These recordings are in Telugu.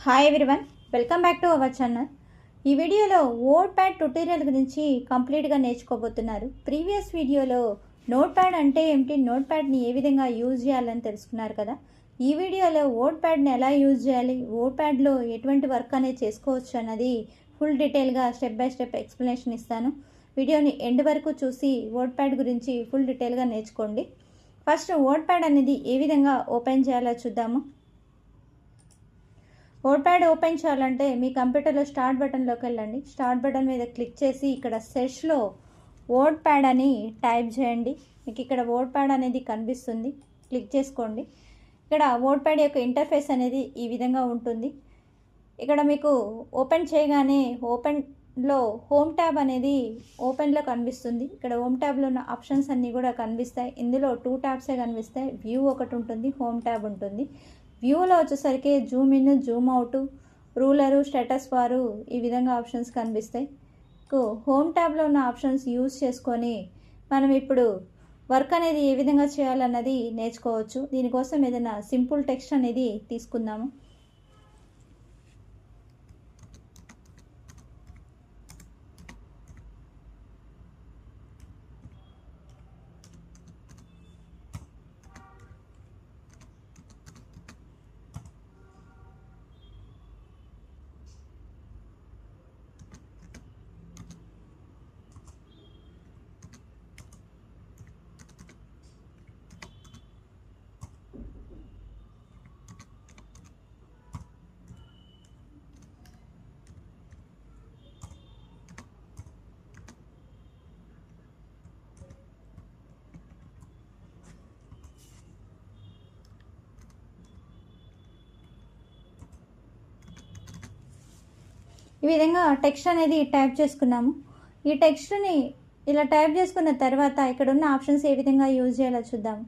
Hi everyone, welcome back to our channel. ఈ వీడియోలో వర్డ్ ప్యాడ్ ట్యుటోరియల్ గురించి కంప్లీట్గా నేర్చుకోబోతున్నారు. ప్రీవియస్ వీడియోలో నోట్ ప్యాడ్ అంటే ఏమిటి, నోట్ ప్యాడ్ని ఏ విధంగా యూజ్ చేయాలని తెలుసుకున్నారు కదా. ఈ వీడియోలో వర్డ్ ప్యాడ్ని ఎలా యూజ్ చేయాలి, వర్డ్ ప్యాడ్లో ఎటువంటి వర్క్ అనేది చేసుకోవచ్చు అన్నది ఫుల్ డీటెయిల్గా స్టెప్ బై స్టెప్ ఎక్స్ప్లెనేషన్ ఇస్తాను. వీడియోని ఎండ్ వరకు చూసి వర్డ్ ప్యాడ్ గురించి ఫుల్ డీటెయిల్గా నేర్చుకోండి. ఫస్ట్ వర్డ్ ప్యాడ్ అనేది ఏ విధంగా ఓపెన్ చేయాలో చూద్దాము. వర్డ్ ప్యాడ్ ఓపెన్ చేయాలంటే మీ కంప్యూటర్లో స్టార్ట్ బటన్లోకి వెళ్ళండి. స్టార్ట్ బటన్ మీద క్లిక్ చేసి ఇక్కడ సెర్చ్లో వర్డ్ ప్యాడ్ అని టైప్ చేయండి. మీకు ఇక్కడ వర్డ్ ప్యాడ్ అనేది కనిపిస్తుంది, క్లిక్ చేసుకోండి. ఇక్కడ వర్డ్ ప్యాడ్ యొక్క ఇంటర్ఫేస్ అనేది ఈ విధంగా ఉంటుంది. ఇక్కడ మీకు ఓపెన్ చేయగానే ఓపెన్లో హోమ్ ట్యాబ్ అనేది ఓపెన్లో కనిపిస్తుంది. ఇక్కడ హోమ్ ట్యాబ్లో ఉన్న ఆప్షన్స్ అన్నీ కూడా కనిపిస్తాయి. ఇందులో 2 ట్యాబ్సే కనిపిస్తాయి. వ్యూ ఒకటి ఉంటుంది, హోమ్ ట్యాబ్ ఉంటుంది. వ్యూలో వచ్చేసరికి zoom in, zoom out, ruler, status bar ఈ విధంగా ఆప్షన్స్ కనిపిస్తాయి. హోమ్ ట్యాబ్లో ఉన్న ఆప్షన్స్ యూజ్ చేసుకొని మనం ఇప్పుడు వర్క్ అనేది ఏ విధంగా చేయాలన్నది నేర్చుకోవచ్చు. దీనికోసం ఏదైనా సింపుల్ టెక్స్ట్ అనేది తీసుకుందాము. ఈ విధంగా టెక్స్ట్ అనేది టైప్ చేసుకున్నాము. ఈ టెక్స్ట్ని ఇలా టైప్ చేసుకున్న తర్వాత ఇక్కడ ఉన్న ఆప్షన్స్ ఏ విధంగా యూజ్ చేయాలో చూద్దాము.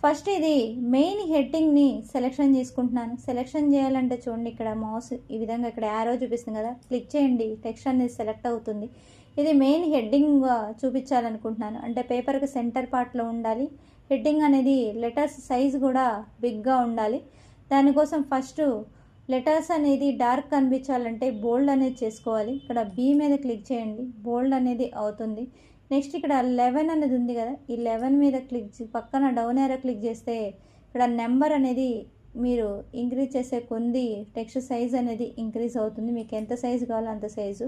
ఫస్ట్ ఇది మెయిన్ హెడ్డింగ్ని సెలెక్షన్ చేసుకుంటున్నాను. సెలెక్షన్ చేయాలంటే చూడండి, ఇక్కడ మౌస్ ఈ విధంగా ఇక్కడ యారో చూపిస్తుంది కదా, క్లిక్ చేయండి, టెక్స్ట్ అనేది సెలెక్ట్ అవుతుంది. ఇది మెయిన్ హెడ్డింగ్గా చూపించాలనుకుంటున్నాను, అంటే పేపర్కి సెంటర్ పార్ట్లో ఉండాలి. హెడ్డింగ్ అనేది లెటర్స్ సైజ్ కూడా బిగ్గా ఉండాలి. దానికోసం ఫస్ట్ లెటర్స్ అనేది డార్క్ కనిపించాలంటే బోల్డ్ అనేది చేసుకోవాలి. ఇక్కడ బి మీద క్లిక్ చేయండి, బోల్డ్ అనేది అవుతుంది. నెక్స్ట్ ఇక్కడ 11 అనేది ఉంది కదా, ఈ 11 మీద క్లిక్ పక్కన డౌన్ ఏరో క్లిక్ చేస్తే ఇక్కడ నెంబర్ అనేది మీరు ఇంక్రీజ్ చేసే కొంది టెక్స్ట్ సైజ్ అనేది ఇంక్రీజ్ అవుతుంది. మీకు ఎంత సైజు కావాలో అంత సైజు.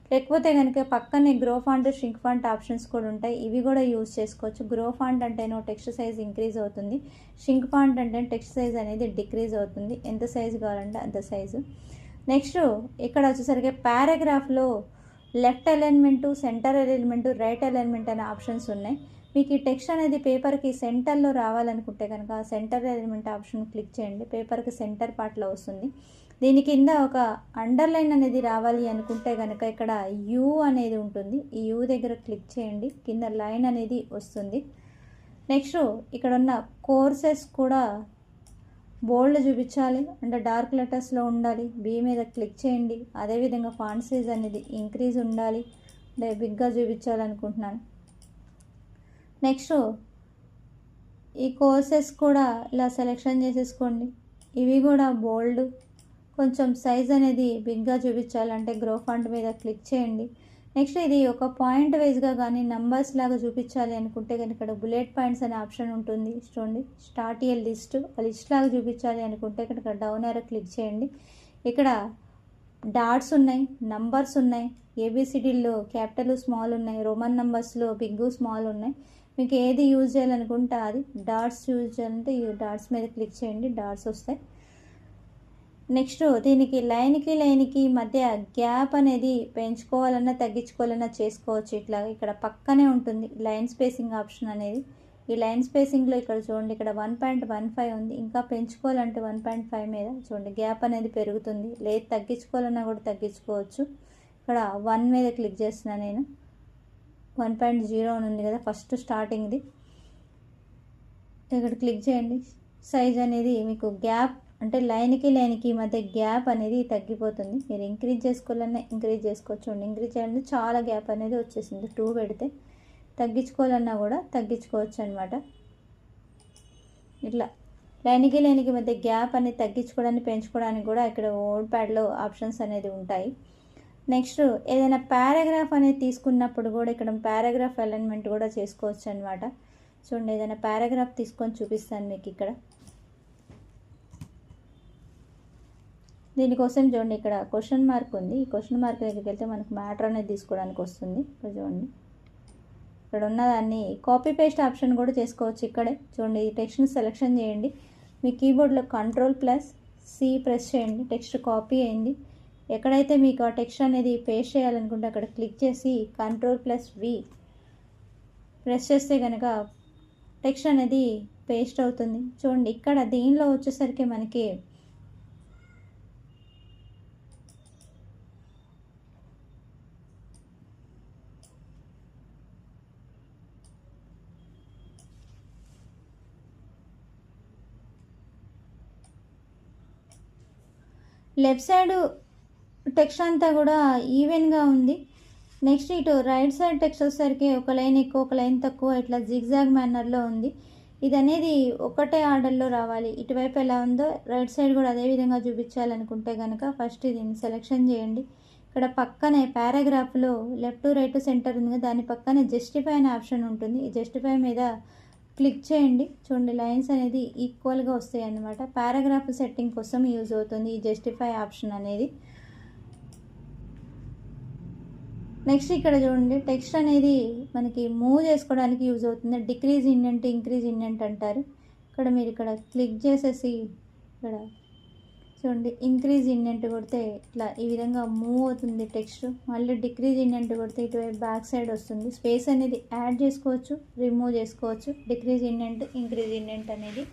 లేకపోతే కనుక పక్కనే grow font, shrink font options కూడా ఉంటాయి, ఇవి కూడా యూజ్ చేసుకోవచ్చు. గ్రో ఫాంట్ అంటేనో టెక్స్ట్ సైజ్ ఇంక్రీజ్ అవుతుంది, ష్రింక్ ఫాంట్ అంటే టెక్స్ట్ సైజ్ అనేది డిక్రీజ్ అవుతుంది. ఎంత సైజు కావాలంటే అంత సైజు. నెక్స్ట్ ఇక్కడ వచ్చేసరికి పారాగ్రాఫ్లో left alignment, centre alignment, right alignment అనే ఆప్షన్స్ ఉన్నాయి. మీకు ఈ టెక్స్ట్ అనేది పేపర్కి సెంటర్లో రావాలనుకుంటే కనుక సెంటర్ అలైన్మెంట్ ఆప్షన్ క్లిక్ చేయండి, పేపర్కి సెంటర్ పార్ట్లో వస్తుంది. దీని కింద ఒక అండర్లైన్ అనేది రావాలి అనుకుంటే కనుక ఇక్కడ యూ అనేది ఉంటుంది, ఈ యూ దగ్గర క్లిక్ చేయండి, కింద లైన్ అనేది వస్తుంది. నెక్స్ట్ ఇక్కడ ఉన్న కోర్సెస్ కూడా బోల్డ్ చూపించాలి, అంటే డార్క్ లెటర్స్లో ఉండాలి. బి మీద క్లిక్ చేయండి. అదేవిధంగా ఫాంట్ సైజ్ అనేది ఇంక్రీజ్ ఉండాలి, అంటే బిగ్గా చూపించాలనుకుంటున్నాను. నెక్స్ట్ ఈ కోర్సెస్ కూడా ఇలా సెలెక్షన్ చేసేసుకోండి. ఇవి కూడా బోల్డ్, కొంచెం సైజ్ అనేది బిగ్గా చూపించాలంటే గ్రో ఫాంట్ మీద క్లిక్ చేయండి. నెక్స్ట్ ఇది ఒక పాయింట్ వైజ్గా కానీ నంబర్స్ లాగా చూపించాలి అనుకుంటే కనుక ఇక్కడ బుల్లెట్ పాయింట్స్ అనే ఆప్షన్ ఉంటుంది చూడండి. స్టార్ట్ ఏ లిస్ట్, లిస్ట్ లాగా చూపించాలి అనుకుంటే ఇక్కడ డౌన్ ఏరో క్లిక్ చేయండి. ఇక్కడ డాట్స్ ఉన్నాయి, నంబర్స్ ఉన్నాయి, ఏబిసిడీల్లో క్యాపిటల్ స్మాల్ ఉన్నాయి, రోమన్ నంబర్స్లో బిగ్ స్మాల్ ఉన్నాయి. మీకు ఏది యూజ్ చేయాలనుకుంటే అది. డాట్స్ యూజ్ చేయాలంటే ఈ డాట్స్ మీద క్లిక్ చేయండి, డాట్స్ వస్తాయి. నెక్స్ట్ దీనికి లైన్కి మధ్య గ్యాప్ అనేది పెంచుకోవాలన్నా తగ్గించుకోవాలన్నా చేసుకోవచ్చు. ఇట్లా ఇక్కడ పక్కనే ఉంటుంది లైన్ స్పేసింగ్ ఆప్షన్ అనేది. ఈ లైన్ స్పేసింగ్లో ఇక్కడ చూడండి, ఇక్కడ 1.15 ఉంది, ఇంకా పెంచుకోవాలంటే 1.5 మీద చూడండి గ్యాప్ అనేది పెరుగుతుంది. లేదు తగ్గించుకోవాలన్నా కూడా తగ్గించుకోవచ్చు. ఇక్కడ 1 మీద క్లిక్ చేస్తున్నాను నేను. 1.0 అని ఉంది కదా ఫస్ట్ స్టార్టింగ్ది, ఇక్కడ క్లిక్ చేయండి. సైజ్ అనేది మీకు గ్యాప్ అంటే లైన్కి మధ్య గ్యాప్ అనేది తగ్గిపోతుంది. మీరు ఇంక్రీజ్ చేసుకోవాలన్నా ఇంక్రీజ్ చేసుకోవచ్చు. ఇంక్రీజ్ చేయాలంటే చాలా గ్యాప్ అనేది వచ్చేసింది, 2 పెడితే. తగ్గించుకోవాలన్నా కూడా తగ్గించుకోవచ్చు అనమాట. ఇట్లా లైన్కి మధ్య గ్యాప్ అనేది తగ్గించుకోవడానికి పెంచుకోవడానికి కూడా ఇక్కడ వర్డ్ ప్యాడ్లో ఆప్షన్స్ అనేది ఉంటాయి. నెక్స్ట్ ఏదైనా పారాగ్రాఫ్ అనేది తీసుకున్నప్పుడు కూడా ఇక్కడ పారాగ్రాఫ్ అలైన్మెంట్ కూడా చేసుకోవచ్చు అనమాట. చూడండి, ఏదైనా పారాగ్రాఫ్ తీసుకొని చూపిస్తాను మీకు ఇక్కడ. దీనికోసం చూడండి, ఇక్కడ క్వశ్చన్ మార్క్ ఉంది. ఈ క్వశ్చన్ మార్క్ దగ్గరికి వెళ్తే మనకు మ్యాటర్ అనేది తీసుకోవడానికి వస్తుంది. ఇక్కడ చూడండి, ఇక్కడ ఉన్నదాన్ని కాపీ పేస్ట్ ఆప్షన్ కూడా చేసుకోవచ్చు. ఇక్కడే చూడండి, ఈ టెక్స్ట్ని సెలెక్షన్ చేయండి. మీ కీబోర్డ్లో Ctrl+C ప్రెస్ చేయండి. టెక్స్ట్ కాపీ అయింది. ఎక్కడైతే మీకు ఆ టెక్స్ట్ అనేది పేస్ట్ చేయాలనుకుంటే అక్కడ క్లిక్ చేసి Ctrl+V ప్రెస్ చేస్తే కనుక టెక్స్ట్ అనేది పేస్ట్ అవుతుంది. చూడండి, ఇక్కడ దీనిలో వచ్చేసరికి మనకి లెఫ్ట్ సైడ్ టెక్స్ట్ అంతా కూడా ఈవెన్గా ఉంది. నెక్స్ట్ ఇటు రైట్ సైడ్ టెక్స్ట్ వచ్చేసరికి ఒక లైన్ ఎక్కువ ఒక లైన్ తక్కువ ఇట్లా జిగ్జాగ్ మేనర్లో ఉంది. ఇది అనేది ఒకటే ఆర్డర్లో రావాలి. ఇటువైపు ఎలా ఉందో రైట్ సైడ్ కూడా అదే విధంగా చూపించాలనుకుంటే కనుక ఫస్ట్ దీన్ని సెలెక్షన్ చేయండి. ఇక్కడ పక్కనే పారాగ్రాఫ్లో లెఫ్ట్ రైట్ సెంటర్ ఉంది, దాని పక్కనే జస్టిఫై అనే ఆప్షన్ ఉంటుంది. ఈ జస్టిఫై మీద క్లిక్ చేయండి. చూడండి, లైన్స్ అనేది ఈక్వల్గా వస్తాయి అన్నమాట. పారాగ్రాఫ్ సెట్టింగ్ కోసం యూజ్ అవుతుంది ఈ జస్టిఫై ఆప్షన్ అనేది. నెక్స్ట్ ఇక్కడ చూడండి, టెక్స్ట్ అనేది మనకి మూవ్ చేసుకోవడానికి యూజ్ అవుతుంది. డిక్రీజ్ ఇండెంట్, ఇంక్రీజ్ ఇండెంట్ అంటారు. ఇక్కడ మీరు ఇక్కడ క్లిక్ చేసేసి ఇక్కడ చూడండి, ఇంక్రీజ్ ఇండెంట్ కొడితే ఇట్లా ఈ విధంగా మూవ్ అవుతుంది టెక్స్ట్. మళ్ళీ డిక్రీజ్ ఇండెంట్ కొడితే ఇటువైపు బ్యాక్ సైడ్ వస్తుంది. స్పేస్ అనేది యాడ్ చేసుకోవచ్చు, రిమూవ్ చేసుకోవచ్చు. డిక్రీజ్ ఇండెంట్, ఇంక్రీజ్ ఇండెంట్ అనేది.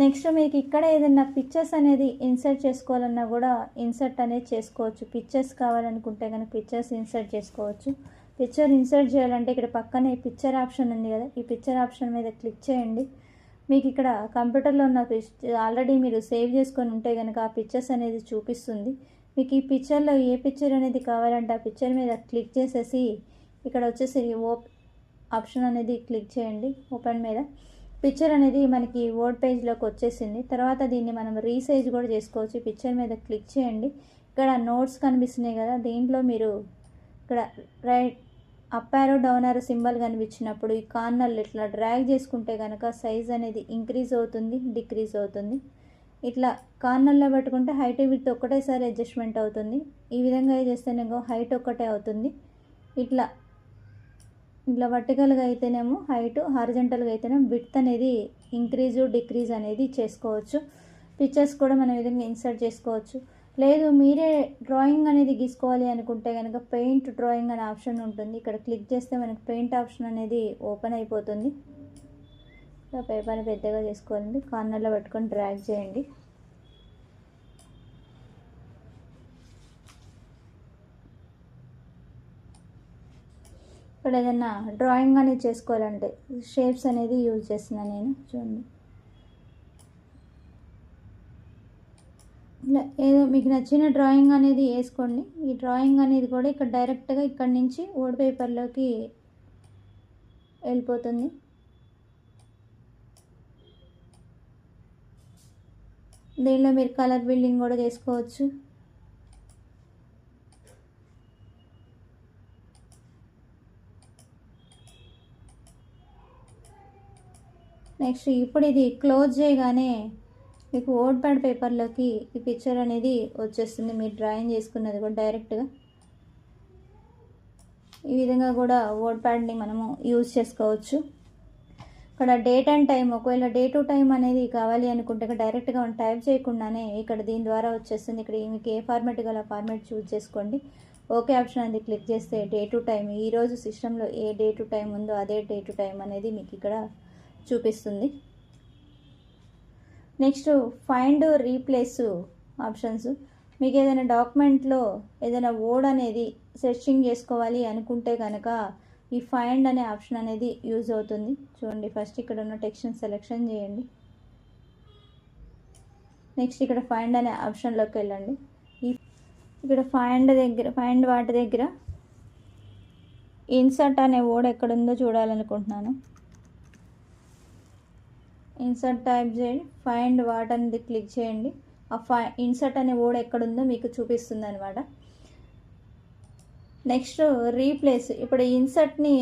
నెక్స్ట్ మీకు ఇక్కడ ఏదైనా పిక్చర్స్ అనేది ఇన్సర్ట్ చేసుకోవాలన్నా కూడా ఇన్సర్ట్ అనేది చేసుకోవచ్చు. పిక్చర్స్ కావాలనుకుంటే కనుక పిక్చర్స్ ఇన్సర్ట్ చేసుకోవచ్చు. పిక్చర్ ఇన్సర్ట్ చేయాలంటే ఇక్కడ పక్కనే పిక్చర్ ఆప్షన్ ఉంది కదా, ఈ పిక్చర్ ఆప్షన్ మీద క్లిక్ చేయండి. మీకు ఇక్కడ కంప్యూటర్లో ఉన్న ఆల్రెడీ మీరు సేవ్ చేసుకొని ఉంటే కనుక ఆ పిక్చర్స్ అనేది చూపిస్తుంది. మీకు ఈ పిక్చర్లో ఏ పిక్చర్ అనేది కావాలంటే ఆ పిక్చర్ మీద క్లిక్ చేసేసి ఇక్కడ వచ్చేసి ఆప్షన్ అనేది క్లిక్ చేయండి. ఓపెన్ మీద పిక్చర్ అనేది మనకి వర్డ్ పేజ్లోకి వచ్చేసింది. తర్వాత దీన్ని మనం రీసైజ్ కూడా చేసుకోవచ్చు. పిక్చర్ మీద క్లిక్ చేయండి. ఇక్కడ నోట్స్ కనిపిస్తున్నాయి కదా, దీంట్లో మీరు ఇక్కడ right up arrow down arrow symbol కనిపించినప్పుడు ఈ కార్నర్లు ఇట్లా డ్రాగ్ చేసుకుంటే కనుక సైజ్ అనేది ఇంక్రీజ్ అవుతుంది, డిక్రీజ్ అవుతుంది. ఇట్లా కార్నర్లో పెట్టుకుంటే హైట్ విడ్త్ ఒక్కటేసారి అడ్జస్ట్మెంట్ అవుతుంది. ఈ విధంగా చేస్తేనేమో హైట్ ఒక్కటే అవుతుంది. ఇట్లా వర్టికల్గా అయితేనేమో హైట్, హారిజంటల్గా అయితేనేమో విడ్త్ అనేది ఇంక్రీజు డిక్రీజ్ అనేది చేసుకోవచ్చు. పిక్చర్స్ కూడా మనం ఈ విధంగా ఇన్సర్ట్ చేసుకోవచ్చు. లేదు మీరే డ్రాయింగ్ అనేది గీసుకోవాలి అనుకుంటే కనుక పెయింట్ డ్రాయింగ్ అనే ఆప్షన్ ఉంటుంది. ఇక్కడ క్లిక్ చేస్తే మనకి పెయింట్ ఆప్షన్ అనేది ఓపెన్ అయిపోతుంది. పేపర్ని పెద్దగా చేసుకోవాలండి, కార్నర్లో పెట్టుకొని డ్రాగ్ చేయండి. ఇక్కడ ఏదైనా డ్రాయింగ్ అనేది చేసుకోవాలంటే షేప్స్ అనేది యూజ్ చేస్తున్నాను నేను. చూడండి, ఇలా ఏదో మీకు నచ్చిన డ్రాయింగ్ అనేది వేసుకోండి. ఈ డ్రాయింగ్ అనేది కూడా ఇక్కడ డైరెక్ట్గా ఇక్కడ నుంచి వర్డ్ పేపర్లోకి వెళ్ళిపోతుంది. దీనిలో మీరు కలర్ బిల్డింగ్ కూడా చేసుకోవచ్చు. నెక్స్ట్ ఇప్పుడు ఇది క్లోజ్ చేయగానే మీకు వర్డ్ ప్యాడ్ పేపర్లోకి ఈ పిక్చర్ అనేది వచ్చేస్తుంది. మీరు డ్రాయింగ్ చేసుకున్నది కూడా డైరెక్ట్గా ఈ విధంగా కూడా వర్డ్ ప్యాడ్ని మనము యూజ్ చేసుకోవచ్చు. ఇక్కడ డేట్ అండ్ టైం, ఒకవేళ డే టు టైం అనేది కావాలి అనుకుంటే డైరెక్ట్గా మనం టైప్ చేయకుండానే ఇక్కడ దీని ద్వారా వచ్చేస్తుంది. ఇక్కడ మీకు ఏ ఫార్మాట్ గల ఫార్మాట్ చూజ్ చేసుకోండి. ఓకే ఆప్షన్ అనేది క్లిక్ చేస్తే డే టు టైం, ఈరోజు సిస్టంలో ఏ డే టు టైం ఉందో అదే డే టు టైం అనేది మీకు ఇక్కడ చూపిస్తుంది. Next find replace options. మీకు ఏదైనా డాక్యుమెంట్లో ఏదైనా వర్డ్ అనేది సెర్చింగ్ చేసుకోవాలి అనుకుంటే కనుక ఈ ఫైండ్ అనే ఆప్షన్ అనేది యూజ్ అవుతుంది. చూడండి, ఫస్ట్ ఇక్కడ ఉన్న టెక్స్ట్ని సెలెక్షన్ చేయండి. నెక్స్ట్ ఇక్కడ ఫైండ్ అనే ఆప్షన్లోకి వెళ్ళండి. ఇక్కడ ఫైండ్ వాటి దగ్గర ఇన్సర్ట్ అనే వర్డ్ ఎక్కడుందో చూడాలనుకుంటున్నాను. ఇన్సర్ట్ టైప్ చేయండి, ఫైండ్ వాట్ అనేది క్లిక్ చేయండి. ఆ ఇన్సర్ట్ అనే వర్డ్ ఎక్కడుందో మీకు చూపిస్తుంది అనమాట. Next replace. ఇప్పుడు ఇన్సర్ట్ని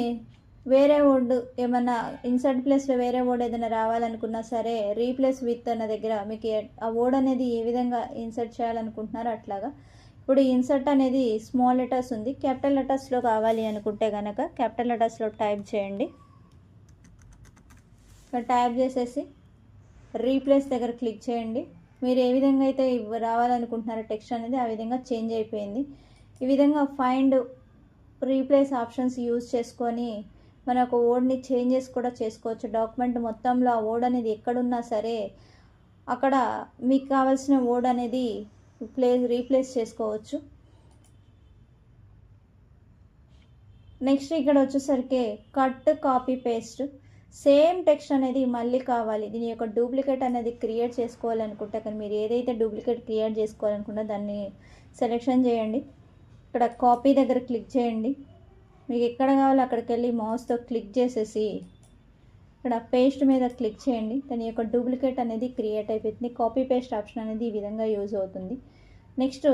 వేరే వర్డ్ ఏమన్నా ఇన్సర్ట్ ప్లేస్లో వేరే వర్డ్ ఏదైనా రావాలనుకున్నా సరే రీప్లేస్ విత్ అన్న దగ్గర మీకు ఆ వర్డ్ అనేది ఏ విధంగా ఇన్సర్ట్ చేయాలనుకుంటున్నారో అట్లాగా. ఇప్పుడు ఇన్సర్ట్ అనేది స్మాల్ లెటర్స్ ఉంది, క్యాపిటల్ లెటర్స్లో కావాలి అనుకుంటే కనుక క్యాపిటల్ లెటర్స్లో టైప్ చేయండి. ఇక్కడ టైప్ చేసేసి రీప్లేస్ దగ్గర క్లిక్ చేయండి. మీరు ఏ విధంగా అయితే రావాలనుకుంటున్నారో టెక్స్ట్ అనేది ఆ విధంగా చేంజ్ అయిపోయింది. ఈ విధంగా ఫైండ్ రీప్లేస్ ఆప్షన్స్ యూజ్ చేసుకొని మన ఒక వర్డ్ని చేంజెస్ కూడా చేసుకోవచ్చు. డాక్యుమెంట్ మొత్తంలో ఆ వర్డ్ అనేది ఎక్కడున్నా సరే అక్కడ మీకు కావాల్సిన వర్డ్ అనేది రీప్లేస్ చేసుకోవచ్చు. నెక్స్ట్ ఇక్కడ వచ్చేసరికి cut, copy, paste. Same text అనేది మళ్ళీ కావాలి, దీని యొక్క డూప్లికేట్ అనేది క్రియేట్ చేసుకోవాలనుకుంటే కానీ మీరు ఏదైతే డూప్లికేట్ క్రియేట్ చేసుకోవాలనుకుంటే దాన్ని సెలెక్షన్ చేయండి. ఇక్కడ కాపీ దగ్గర క్లిక్ చేయండి. మీకు ఎక్కడ కావాలో అక్కడికి వెళ్ళి మౌస్తో క్లిక్ చేసేసి ఇక్కడ పేస్ట్ మీద క్లిక్ చేయండి. దాని యొక్క డూప్లికేట్ అనేది క్రియేట్ అయిపోతుంది. కాపీ పేస్ట్ ఆప్షన్ అనేది ఈ విధంగా యూజ్ అవుతుంది. నెక్స్ట్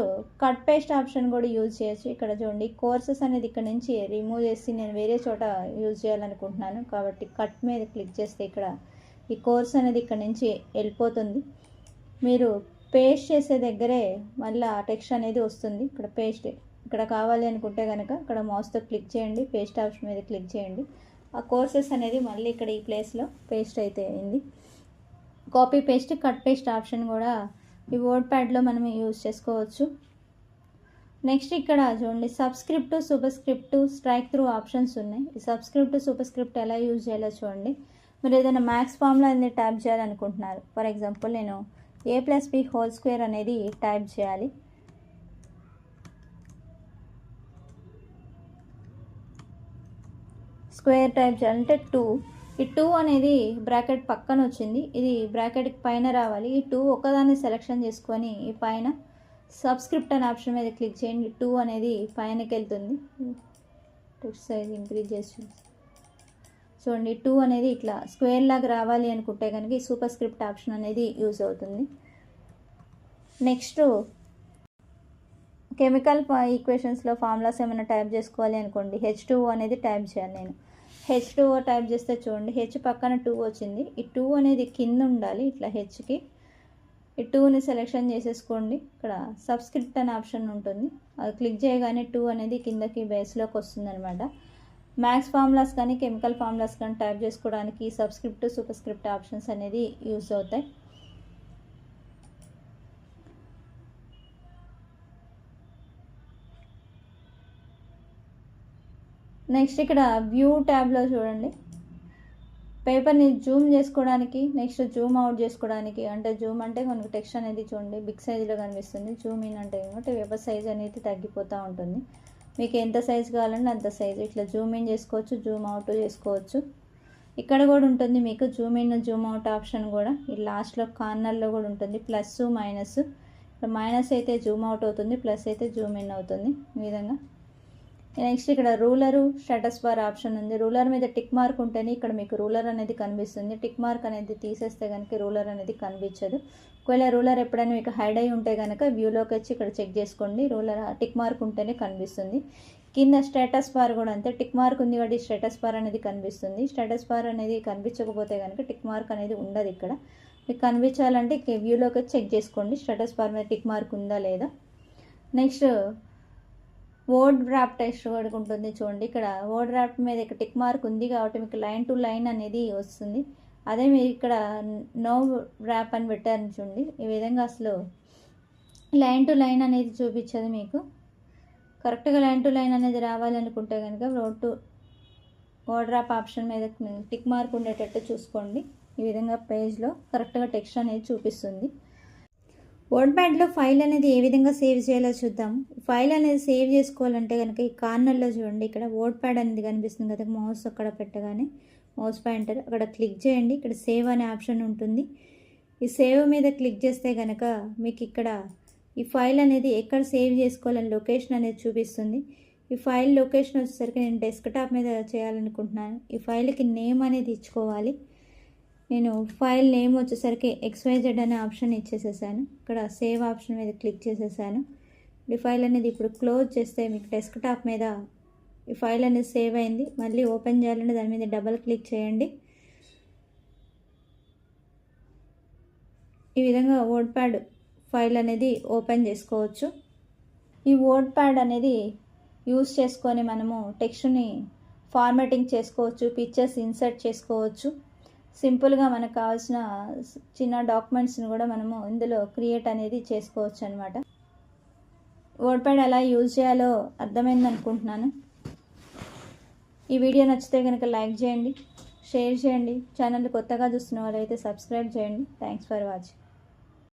కట్ పేస్ట్ ఆప్షన్ కూడా యూజ్ చేయొచ్చు. ఇక్కడ చూడండి కోర్సెస్ అనేది ఇక్కడ నుంచి రిమూవ్ చేసి నేను వేరే చోట యూజ్ చేయాలనుకుంటున్నాను కాబట్టి కట్ మీద క్లిక్ చేస్తే ఇక్కడ ఈ కోర్స్ అనేది ఇక్కడ నుంచి వెళ్ళిపోతుంది. మీరు పేస్ట్ చేసే దగ్గరే మళ్ళీ ఆ టెక్స్ట్ అనేది వస్తుంది. ఇక్కడ పేస్ట్ ఇక్కడ కావాలి అనుకుంటే కనుక ఇక్కడ మౌస్తో క్లిక్ చేయండి, పేస్ట్ ఆప్షన్ మీద క్లిక్ చేయండి. ఆ కోర్సెస్ అనేది మళ్ళీ ఇక్కడ ఈ ప్లేస్లో పేస్ట్ అయితే అయింది. Copy paste, cut paste option కూడా ఈ వర్డ్ ప్యాడ్లో మనం యూజ్ చేసుకోవచ్చు. నెక్స్ట్ ఇక్కడ చూడండి subscript, super script, strike through options ఉన్నాయి. ఈ సబ్స్క్రిప్ట్, సూపర్ స్క్రిప్ట్ ఎలా యూజ్ చేయాలో చూడండి. మీరు ఏదైనా మ్యాథ్స్ ఫార్ములా అనేది టైప్ చేయాలనుకుంటున్నారు. ఫర్ ఎగ్జాంపుల్ నేను a+b² అనేది టైప్ చేయాలి. స్క్వేర్ టైప్ చేయాలంటే 2. ఈ 2 అనేది బ్రాకెట్ పక్కన వచ్చింది, ఇది బ్రాకెట్ పైన రావాలి. ఈ 2 ఒకదాన్ని సెలెక్షన్ చేసుకొని ఈ పైన సబ్స్క్రిప్ట్ అనే ఆప్షన్ మీద క్లిక్ చేయండి. 2 అనేది పైనకి వెళ్తుంది. టెక్స్ట్ సైజ్ ఇంక్రీజ్ చేసి చూడండి 2 అనేది ఇట్లా స్క్వేర్ లాగా రావాలి అనుకుంటే కనుక ఈ సూపర్ స్క్రిప్ట్ ఆప్షన్ అనేది యూజ్ అవుతుంది. నెక్స్ట్ కెమికల్ ఈక్వేషన్స్లో ఫార్ములాస్ ఏమైనా టైప్ చేసుకోవాలి అనుకోండి, H2O అనేది టైప్ చేయాలి. నేను H2O టైప్ చేస్తే చూడండి H పక్కన 2 వచ్చింది. ఈ 2 అనేది కింద ఉండాలి, ఇట్లా హెచ్కి ఈ 2ని సెలెక్షన్ చేసేసుకోండి. ఇక్కడ సబ్స్క్రిప్ట్ అనే ఆప్షన్ ఉంటుంది, అది క్లిక్ చేయగానే 2 అనేది కిందకి బేస్లోకి వస్తుంది అనమాట. మ్యాథ్స్ ఫార్ములాస్ కానీ కెమికల్ ఫార్ములాస్ కానీ టైప్ చేసుకోవడానికి సబ్స్క్రిప్ట్, సూపర్ స్క్రిప్ట్ ఆప్షన్స్ అనేది యూజ్ అవుతాయి. నెక్స్ట్ ఇక్కడ వ్యూ ట్యాబ్లో చూడండి పేపర్ని జూమ్ చేసుకోవడానికి, నెక్స్ట్ జూమ్ అవుట్ చేసుకోవడానికి. అంటే జూమ్ అంటే మనకు టెక్స్ట్ అనేది చూడండి బిగ్ సైజులో కనిపిస్తుంది. జూమ్ ఇన్ అంటే ఏమంటే పేపర్ సైజ్ అనేది తగ్గిపోతూ ఉంటుంది. మీకు ఎంత సైజు కావాలంటే అంత సైజు ఇట్లా జూమ్ ఇన్ చేసుకోవచ్చు, జూమ్ అవుట్ చేసుకోవచ్చు. ఇక్కడ కూడా ఉంటుంది మీకు Zoom in, zoom out option కూడా. ఈ లాస్ట్లో కార్నర్లో కూడా ఉంటుంది ప్లస్, మైనస్. ఇక్కడ మైనస్ అయితే జూమ్ అవుట్ అవుతుంది, ప్లస్ అయితే జూమ్ ఇన్ అవుతుంది. ఈ విధంగా నెక్స్ట్ ఇక్కడ రూలరు, స్టేటస్ బార్ ఆప్షన్ ఉంది. రూలర్ మీద టిక్ మార్క్ ఉంటేనే ఇక్కడ మీకు రూలర్ అనేది కనిపిస్తుంది. టిక్ మార్క్ అనేది తీసేస్తే కనుక రూలర్ అనేది కనిపించదు. ఒకవేళ రూలర్ ఎప్పుడైనా మీకు హైడ్ అయి ఉంటే కనుక వ్యూలోకి వచ్చి ఇక్కడ చెక్ చేసుకోండి, రూలర్ టిక్ మార్క్ ఉంటేనే కనిపిస్తుంది. కింద స్టేటస్ బార్ కూడా అంతే, టిక్ మార్క్ ఉంది కాబట్టి స్టేటస్ బార్ అనేది కనిపిస్తుంది. స్టేటస్ బార్ అనేది కనిపించకపోతే కనుక టిక్ మార్క్ అనేది ఉండదు. ఇక్కడ మీకు కనిపించాలంటే వ్యూలోకి వచ్చి చెక్ చేసుకోండి స్టేటస్ బార్ మీద టిక్ మార్క్ ఉందా లేదా. నెక్స్ట్ వర్డ్ ర్యాప్ టెక్స్ట్ కూడా ఉంటుంది చూడండి. ఇక్కడ వర్డ్ ర్యాప్ మీద ఇక్కడ టిక్ మార్క్ ఉంది కాబట్టి మీకు లైన్ టు లైన్ అనేది వస్తుంది. అదే మీరు ఇక్కడ నో ర్యాప్ అని పెట్టారని చూడండి, ఈ విధంగా అసలు లైన్ టు లైన్ అనేది చూపించదు మీకు. కరెక్ట్గా లైన్ టు లైన్ అనేది రావాలనుకుంటే కనుక వర్డ్ ర్యాప్ ఆప్షన్ మీద టిక్ మార్క్ ఉండేటట్టు చూసుకోండి. ఈ విధంగా పేజ్లో కరెక్ట్గా టెక్స్ట్ అనేది చూపిస్తుంది. వర్డ్ ప్యాడ్లో ఫైల్ అనేది ఏ విధంగా సేవ్ చేయాలో చూద్దాం. ఫైల్ అనేది సేవ్ చేసుకోవాలంటే కనుక ఈ కార్నర్లో చూడండి ఇక్కడ వర్డ్ ప్యాడ్ అనేది కనిపిస్తుంది కదా, మౌస్ అక్కడ పెట్టగానే మౌస్ పాయింటర్ అక్కడ క్లిక్ చేయండి. ఇక్కడ సేవ్ అనే ఆప్షన్ ఉంటుంది. ఈ సేవ్ మీద క్లిక్ చేస్తే కనుక మీకు ఇక్కడ ఈ ఫైల్ అనేది ఎక్కడ సేవ్ చేసుకోవాలని లొకేషన్ అనేది చూపిస్తుంది. ఈ ఫైల్ లొకేషన్ వచ్చేసరికి నేను డెస్క్టాప్ మీద చేయాలనుకుంటున్నాను. ఈ ఫైల్కి నేమ్ అనేది ఇచ్చుకోవాలి. నేను ఫైల్ నేమ్ వచ్చేసరికి XYZ అనే ఆప్షన్ ఇచ్చేసేసాను. ఇక్కడ సేవ్ ఆప్షన్ మీద క్లిక్ చేసేసాను. ఈ ఫైల్ అనేది ఇప్పుడు క్లోజ్ చేస్తే మీకు డెస్క్టాప్ మీద ఈ ఫైల్ అనేది సేవ్ అయింది. మళ్ళీ ఓపెన్ చేయాలంటే దాని మీద డబల్ క్లిక్ చేయండి. ఈ విధంగా వర్డ్ ప్యాడ్ ఫైల్ అనేది ఓపెన్ చేసుకోవచ్చు. ఈ వర్డ్ ప్యాడ్ అనేది యూస్ చేసుకొని మనము టెక్స్ట్ని ఫార్మాటింగ్ చేసుకోవచ్చు, పిక్చర్స్ ఇన్సర్ట్ చేసుకోవచ్చు. సింపుల్గా మనకు కావాల్సిన చిన్న డాక్యుమెంట్స్ని కూడా మనము ఇందులో క్రియేట్ అనేది చేసుకోవచ్చు అనమాట. వర్డ్ ప్యాడ్ ఎలా యూజ్ చేయాలో అర్థమైంది అనుకుంటున్నాను. ఈ వీడియో నచ్చితే కనుక లైక్ చేయండి, షేర్ చేయండి. ఛానల్ కొత్తగా చూస్తున్న వాళ్ళైతే సబ్స్క్రైబ్ చేయండి. Thanks for watching.